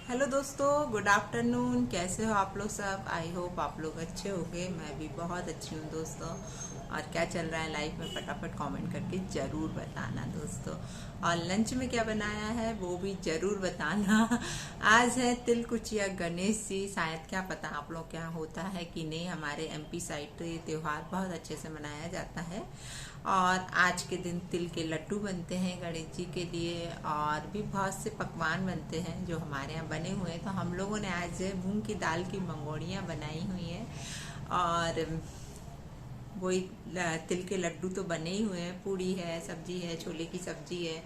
Hello दोस्तों, good afternoon. कैसे हो आप लोग सब? आई होप आप लोग अच्छे होंगे। मैं भी बहुत अच्छी हूँ दोस्तों। और क्या चल रहा है लाइफ में फटाफट कमेंट करके ज़रूर बताना दोस्तों। और लंच में क्या बनाया है वो भी ज़रूर बताना। आज है तिल कुचिया गणेश जी। शायद क्या पता आप लोग क्या होता है कि नहीं। हमारे एमपी साइड तो ये त्यौहार बहुत अच्छे से मनाया जाता है। और आज के दिन तिल के लड्डू बनते हैं गणेश जी के लिए, और भी बहुत से पकवान बनते हैं जो हमारे यहाँ बने हुए हैं। तो हम लोगों ने आज मूंग की दाल की मंगोड़ियाँ बनाई हुई हैं, और वही तिल के लड्डू तो बने ही हुए हैं। पूड़ी है, सब्जी है, छोले की सब्जी है,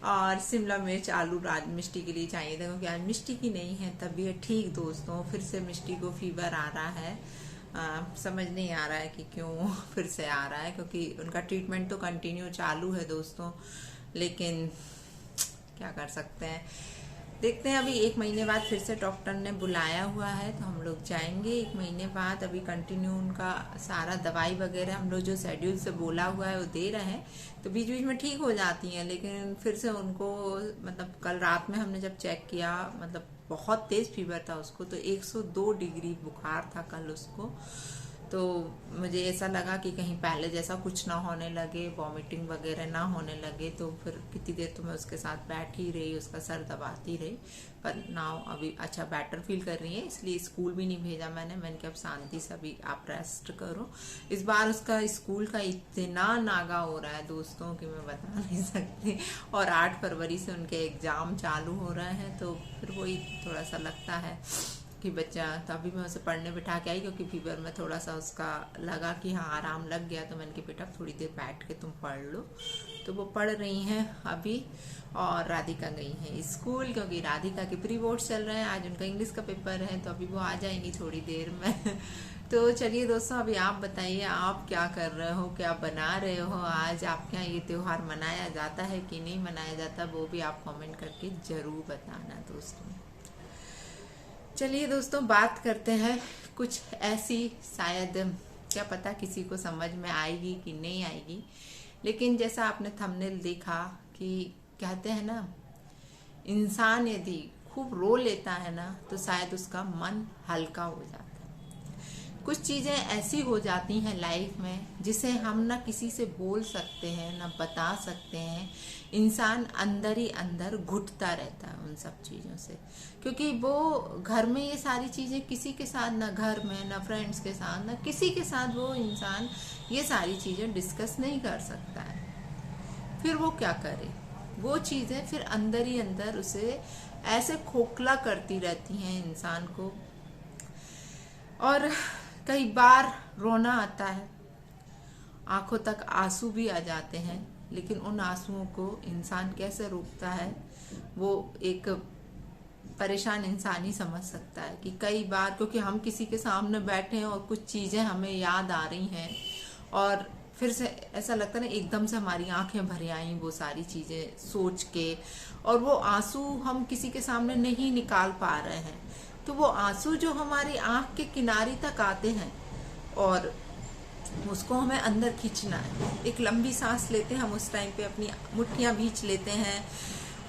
और शिमला मिर्च आलू राज मिष्टी के लिए चाहिए था, क्योंकि आज मिष्टी की नहीं है तबीयत ठीक दोस्तों। फिर से मिष्टी को फीवर आ रहा है। समझ नहीं आ रहा है कि क्यों फिर से आ रहा है, क्योंकि उनका ट्रीटमेंट तो कंटिन्यू चालू है दोस्तों। लेकिन क्या कर सकते हैं, देखते हैं। अभी 1 महीने बाद फिर से डॉक्टर ने बुलाया हुआ है, तो हम लोग जाएंगे 1 महीने बाद। अभी कंटिन्यू उनका सारा दवाई वगैरह हम लोग जो शेड्यूल से बोला हुआ है वो दे रहे हैं। तो बीच बीच में ठीक हो जाती हैं, लेकिन फिर से उनको मतलब कल रात में हमने जब चेक किया, मतलब बहुत तेज फीवर था उसको। तो 102 डिग्री बुखार था कल उसको। तो मुझे ऐसा लगा कि कहीं पहले जैसा कुछ ना होने लगे, वॉमिटिंग वगैरह ना होने लगे। तो फिर कितनी देर तो मैं उसके साथ बैठी रही, उसका सर दबाती रही। पर नाउ अभी अच्छा बेटर फील कर रही है, इसलिए स्कूल भी नहीं भेजा मैंने कहा अब शांति से अभी आप रेस्ट करो। इस बार उसका स्कूल का इतना नागा हो रहा है दोस्तों कि मैं बता नहीं सकती। और 8 फरवरी से उनके एग्जाम चालू हो रहे हैं, तो फिर वही थोड़ा सा लगता है कि बच्चा। तो अभी मैं उसे पढ़ने बिठा के आई, क्योंकि फीवर में थोड़ा सा उसका लगा कि हाँ आराम लग गया। तो मैंने कहा बेटा थोड़ी देर बैठ के तुम पढ़ लो। तो वो पढ़ रही हैं अभी। और राधिका गई है स्कूल, क्योंकि राधिका के प्री बोर्ड्स चल रहे हैं। आज उनका इंग्लिश का पेपर है, तो अभी वो आ जाएंगी थोड़ी देर में। तो चलिए दोस्तों, अभी आप बताइए आप क्या कर रहे हो, क्या बना रहे हो आज। आपके यहाँ ये त्यौहार मनाया जाता है कि नहीं मनाया जाता, वो भी आप कमेंट करके जरूर बताना दोस्तों। चलिए दोस्तों, बात करते हैं कुछ ऐसी, शायद क्या पता किसी को समझ में आएगी कि नहीं आएगी। लेकिन जैसा आपने थंबनेल देखा कि कहते हैं ना, इंसान यदि खूब रो लेता है ना तो शायद उसका मन हल्का हो जाता है। कुछ चीजें ऐसी हो जाती हैं लाइफ में जिसे हम ना किसी से बोल सकते हैं ना बता सकते हैं। इंसान अंदर ही अंदर घुटता रहता है उन सब चीजों से, क्योंकि वो घर में ये सारी चीजें किसी के साथ, ना घर में ना फ्रेंड्स के साथ ना किसी के साथ वो इंसान ये सारी चीजें डिस्कस नहीं कर सकता है। फिर वो क्या करे, वो चीजें फिर अंदर ही अंदर उसे ऐसे खोखला करती रहती हैं इंसान को। और कई बार रोना आता है, आंखों तक आंसू भी आ जाते हैं, लेकिन उन आंसुओं को इंसान कैसे रोकता है वो एक परेशान इंसान ही समझ सकता है। कि कई बार क्योंकि हम किसी के सामने बैठे हैं और कुछ चीजें हमें याद आ रही हैं, और फिर से ऐसा लगता है ना एकदम से हमारी आंखें भर आई वो सारी चीजें सोच के, और वो आंसू हम किसी के सामने नहीं निकाल पा रहे हैं। तो वो आंसू जो हमारी आंख के किनारे तक आते हैं, और उसको हमें अंदर खींचना है। एक लंबी सांस लेते हैं हम, उस टाइम पे अपनी मुट्ठियां भींच लेते हैं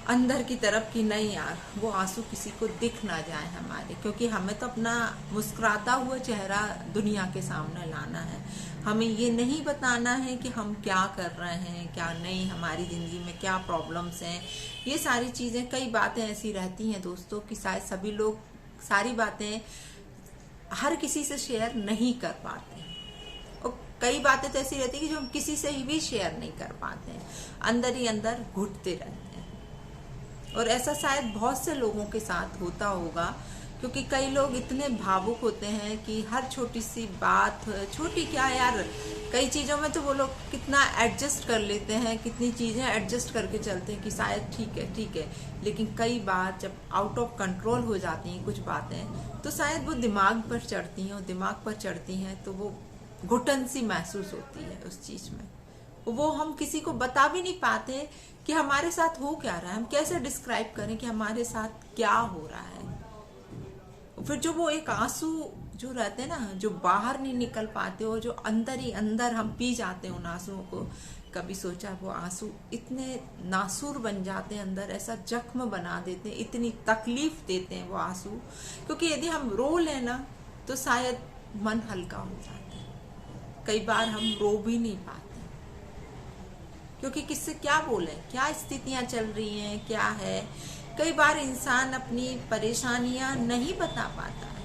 अंदर की तरफ कि नहीं यार वो आंसू किसी को दिख ना जाए हमारे, क्योंकि हमें तो अपना मुस्कुराता हुआ चेहरा दुनिया के सामने लाना है। हमें ये नहीं बताना है कि हम क्या कर रहे हैं क्या नहीं, हमारी जिंदगी में क्या प्रॉब्लम्स हैं। ये सारी चीजें, कई बातें ऐसी रहती हैं दोस्तों कि शायद सभी लोग सारी बातें हर किसी से शेयर नहीं कर पाते, और कई बातें तो ऐसी रहती है कि जो हम किसी से भी शेयर नहीं कर पाते हैं, अंदर ही अंदर घुटते रहते हैं। और ऐसा शायद बहुत से लोगों के साथ होता होगा, क्योंकि कई लोग इतने भावुक होते हैं कि हर छोटी सी बात, छोटी क्या यार, कई चीज़ों में तो वो लोग कितना एडजस्ट कर लेते हैं, कितनी चीज़ें एडजस्ट करके चलते हैं कि शायद ठीक है। लेकिन कई बार जब आउट ऑफ कंट्रोल हो जाती हैं कुछ बातें, तो शायद वो दिमाग पर चढ़ती हैं, और दिमाग पर चढ़ती हैं तो वो घुटन सी महसूस होती है उस चीज़ में। वो हम किसी को बता भी नहीं पाते कि हमारे साथ हो क्या रहा है, हम कैसे डिस्क्राइब करें कि हमारे साथ क्या हो रहा है। फिर जो वो एक आंसू जो रहते हैं ना, जो बाहर नहीं निकल पाते, और जो अंदर ही अंदर हम पी जाते हैं उन आंसुओं को, कभी सोचा वो आंसू इतने नासूर बन जाते हैं अंदर, ऐसा जख्म बना देते हैं, इतनी तकलीफ देते हैं वो आंसू, क्योंकि यदि हम रो लें ना तो शायद मन हल्का हो जाता है। कई बार हम रो भी नहीं पाते, क्योंकि किससे क्या बोले, क्या स्थितियां चल रही हैं, क्या है। कई बार इंसान अपनी परेशानियां नहीं बता पाता है,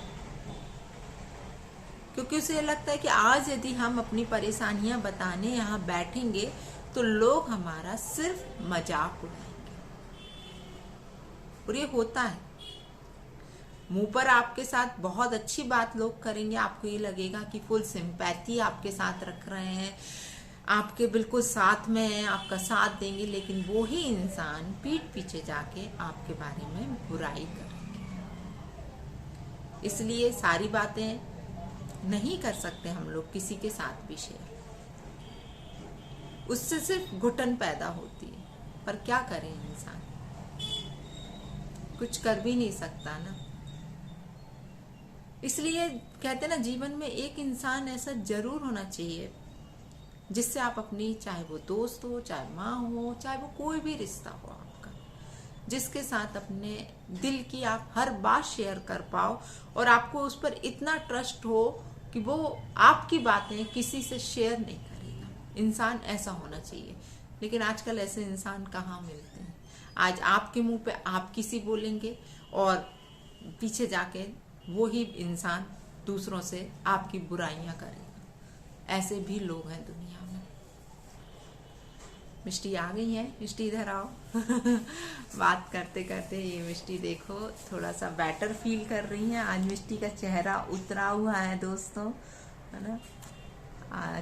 क्योंकि उसे लगता है कि आज यदि हम अपनी परेशानियां बताने यहाँ बैठेंगे तो लोग हमारा सिर्फ मजाक उड़ाएंगे। और ये होता है, मुंह पर आपके साथ बहुत अच्छी बात लोग करेंगे, आपको ये लगेगा कि फुल सिंपैथी आपके साथ रख रहे हैं, आपके बिल्कुल साथ में हैं, आपका साथ देंगे, लेकिन वो ही इंसान पीठ पीछे जाके आपके बारे में बुराई करेंगे। इसलिए सारी बातें नहीं कर सकते हम लोग किसी के साथ भी शेयर, उससे सिर्फ घुटन पैदा होती है। पर क्या करें, इंसान कुछ कर भी नहीं सकता ना। इसलिए कहते ना, जीवन में एक इंसान ऐसा जरूर होना चाहिए जिससे आप अपनी, चाहे वो दोस्त हो, चाहे माँ हो, चाहे वो कोई भी रिश्ता हो आपका, जिसके साथ अपने दिल की आप हर बात शेयर कर पाओ और आपको उस पर इतना ट्रस्ट हो कि वो आपकी बातें किसी से शेयर नहीं करेगा। इंसान ऐसा होना चाहिए, लेकिन आजकल ऐसे इंसान कहाँ मिलते हैं। आज आपके मुंह पे आप किसी बोलेंगे और पीछे जाके वो ही इंसान दूसरों से आपकी बुराइयां करेगा। ऐसे भी लोग हैं दुनिया में। मिष्टी आ गई है, मिष्टी इधर आओ। बात करते करते ये मिष्टी देखो थोड़ा सा बेटर फील कर रही है। आज मिष्टी का चेहरा उतरा हुआ है दोस्तों, है ना।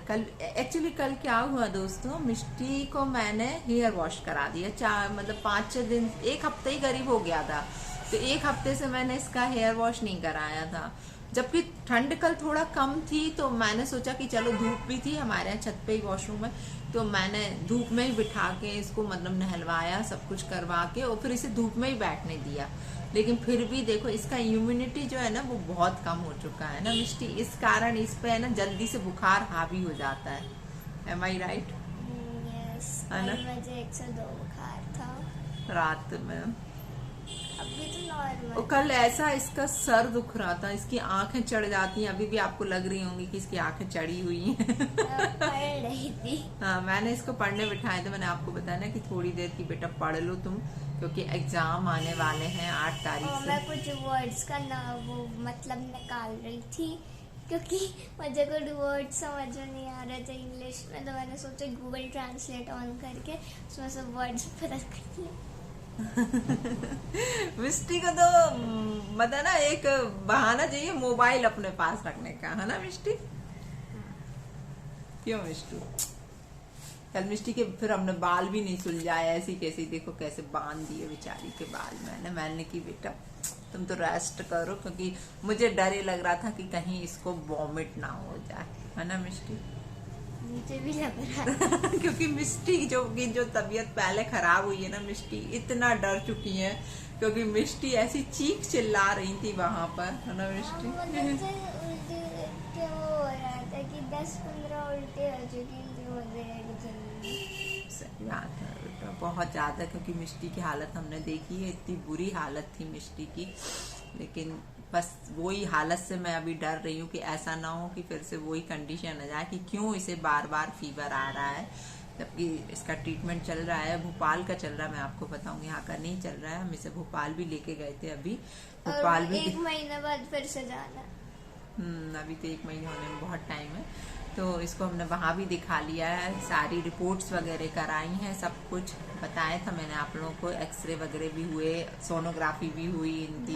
कल एक्चुअली कल क्या हुआ दोस्तों, मिष्टी को मैंने हेयर वॉश करा दिया। मतलब 5-6 दिन, एक हफ्ते ही करीब हो गया था, तो एक हफ्ते से मैंने इसका हेयर वॉश नहीं कराया था। जबकि ठंड कल थोड़ा कम थी, तो मैंने सोचा कि चलो, धूप भी थी हमारे यहाँ छत पे ही वॉशरूम में, तो मैंने धूप में ही बिठा के इसको मतलब नहलवाया, सब कुछ करवा के, और फिर इसे धूप में ही बैठने दिया। लेकिन फिर भी देखो इसका इम्यूनिटी जो है ना वो बहुत कम हो चुका है ना मिष्टी, इस कारण इस पे है ना जल्दी से बुखार हावी हो जाता है। एम आई राइट? है ना। मुझे 102 बुखार था रात में। अभी तो नॉर्मल। और कल ऐसा इसका सर दुख रहा था, इसकी आंखें चढ़ जाती हैं, अभी भी आपको लग रही होंगी कि इसकी आंखें चढ़ी हुई हैं। पढ़ रही थी। हाँ, मैंने इसको पढ़ने बिठाया था। मैंने आपको बताया ना कि थोड़ी देर की बेटा पढ़ लो तुम, क्योंकि एग्जाम आने वाले हैं 8 तारीख से। मैं कुछ वर्ड्स का ना वो मतलब निकाल रही थी, क्योंकि मुझे कुछ वर्ड समझ में नहीं आ रहे थे इंग्लिश में, तो मैंने सोचा गूगल ट्रांसलेट ऑन करके उसमें सब वर्ड्स पता कर लिए। मिष्टी को तो मतलब ना एक बहाना चाहिए मोबाइल अपने पास रखने का, है ना मिष्टी? क्यों मिष्टी? कल मिष्टी के फिर हमने बाल भी नहीं सुलझाए, ऐसी कैसी देखो कैसे बांध दिए बेचारी के बाल। मैंने की बेटा तुम तो रेस्ट करो, क्योंकि मुझे डर लग रहा था कि कहीं इसको वॉमिट ना हो जाए, है ना मिष्टी? मुझे भी लग रहा क्योंकि मिष्टी जो तबीयत पहले खराब हुई है ना, मिष्टी इतना डर चुकी है, क्योंकि मिष्टी ऐसी चीख चिल्ला रही थी वहां पर, है ना मिष्टी? उल्टी के वो हो रहा था कि 10-15 उल्टी हो चुकी थी मुझे। सही बात है बेटा, बहुत ज्यादा, क्योंकि मिष्टी की हालत हमने देखी है, इतनी बुरी हालत थी मिष्टी की। लेकिन बस वही हालत से मैं अभी डर रही हूँ कि ऐसा ना हो कि फिर से वही कंडीशन आ जाए कि क्यों इसे बार बार फीवर आ रहा है, जबकि इसका ट्रीटमेंट चल रहा है, भोपाल का चल रहा है। मैं आपको बताऊंगी, यहाँ का नहीं चल रहा है। हम इसे भोपाल भी लेके गए थे अभी, भोपाल भी 1 महीने बाद फिर से जाना। अभी तो 1 महीने होने में बहुत टाइम है, तो इसको हमने वहाँ भी दिखा लिया है, सारी रिपोर्ट्स वगैरह कराई हैं, सब कुछ बताया था मैंने आप लोगों को। एक्सरे वगैरह भी हुए, सोनोग्राफी भी हुई इनकी,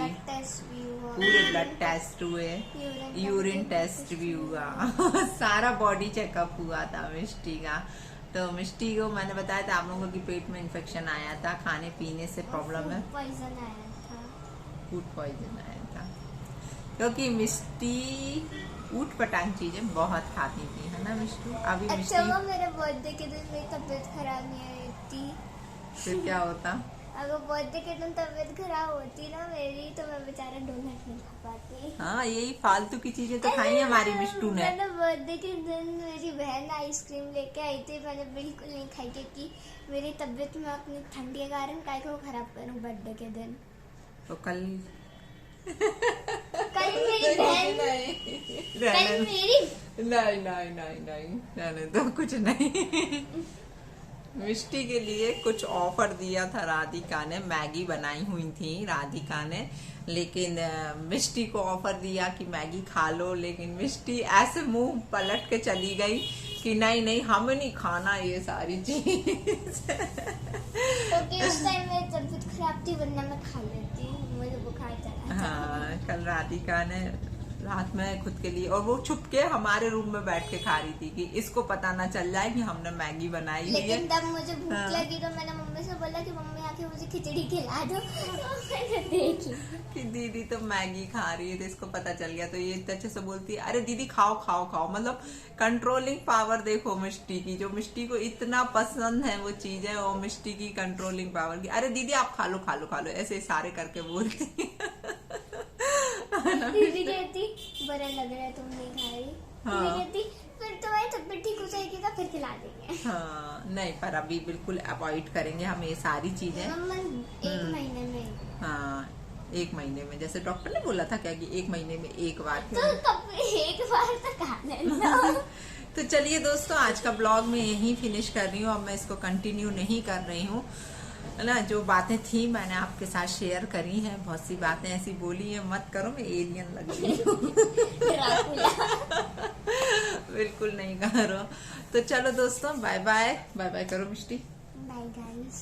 पूरे ब्लड टेस्ट हुए, यूरिन टेस्ट भी हुआ। सारा बॉडी चेकअप हुआ था मिष्टी का। तो मिष्टी को मैंने बताया था आप लोगों की पेट में इन्फेक्शन आया था, खाने पीने से प्रॉब्लम है, फूड पॉइजन आया था, क्योंकि मिष्टी ऊट पटांग चीजें बहुत खाती थी, है ना मिष्टू? अभी अच्छा, वो मेरे बर्थडे के दिन मेरी तबीयत खराब नहीं आई थी। फिर क्या होता? अगर बर्थडे के दिन तबीयत खराब होती ना मेरी तो मैं बेचारा डोनट नहीं खा पाती। हाँ, यही फालतू की चीजें तो खाई हमारी मिष्टू ने। मैंने बर्थडे के दिन मेरी बहन आइसक्रीम लेके आई थी, मैंने बिल्कुल नहीं खाई क्योंकि मेरी तबीयत में अपनी ठंडी के कारण काय को खराब करूँ बर्थडे के दिन। तो कल मेरी बहन कल मेरी नहीं रहने दो, कुछ नहीं। मिष्टी के लिए कुछ ऑफर दिया था राधिका ने, मैगी बनाई हुई थी राधिका ने, लेकिन मिष्टी को ऑफर दिया कि मैगी खा लो, लेकिन मिष्टी ऐसे मुंह पलट के चली गई कि नहीं हमें नहीं खाना ये सारी चीज। क्योंकि उस टाइम मेरी तबीयत खराब थी, वरना मैं खा लेती, मुझे बुखार चढ़ा था। हाँ, कल राधिका ने रात में खुद के लिए, और वो छुप के हमारे रूम में बैठ के खा रही थी कि इसको पता ना चल जाए कि हमने मैगी बनाई हुई है। लेकिन तब मुझे भूख हाँ। लगी तो मैंने मम्मी से बोला कि मम्मी आके मुझे खिचड़ी खिला दो, तो मैंने देखी कि दीदी तो मैगी खा रही है, तो इसको पता चल गया, तो ये इतने अच्छे से बोलती है अरे दीदी खाओ खाओ खाओ। मतलब कंट्रोलिंग पावर देखो मिष्टी की, जो मिष्टी को इतना पसंद है वो चीज है, वो मिष्टी की कंट्रोलिंग पावर की। अरे दीदी आप खा लो खा लो खा लो, ऐसे सारे करके बोलती है। दीदी कहती बड़ा लग रहा है तुम नहीं खा रही। हाँ। दीदी कहती फिर तुम्हारी तबीयत ठीक हो जाएगी तो फिर खिला देंगे। हाँ, नहीं पर अभी बिल्कुल अवॉइड करेंगे हम ये सारी चीजें। मम्मा एक महीने में, हाँ, 1 महीने में, जैसे डॉक्टर ने बोला था क्या कि 1 महीने में 1 बार। तो कब एक बार तो खा लेना। तो चलिए दोस्तों, आज का ब्लॉग मैं यहीं फिनिश कर रही हूँ, अब मैं इसको कंटिन्यू नहीं कर रही हूँ, है ना। जो बातें थी मैंने आपके साथ शेयर करी हैं, बहुत सी बातें ऐसी बोली हैं, मत करो मैं एलियन लग रही हूँ। बिल्कुल नहीं करो। तो चलो दोस्तों, बाय बाय बाय बाय करो मिष्टी, बाय गाइस,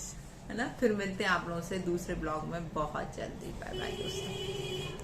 है ना। फिर मिलते हैं आप लोगों से दूसरे ब्लॉग में बहुत जल्दी। बाय बाय दोस्तों।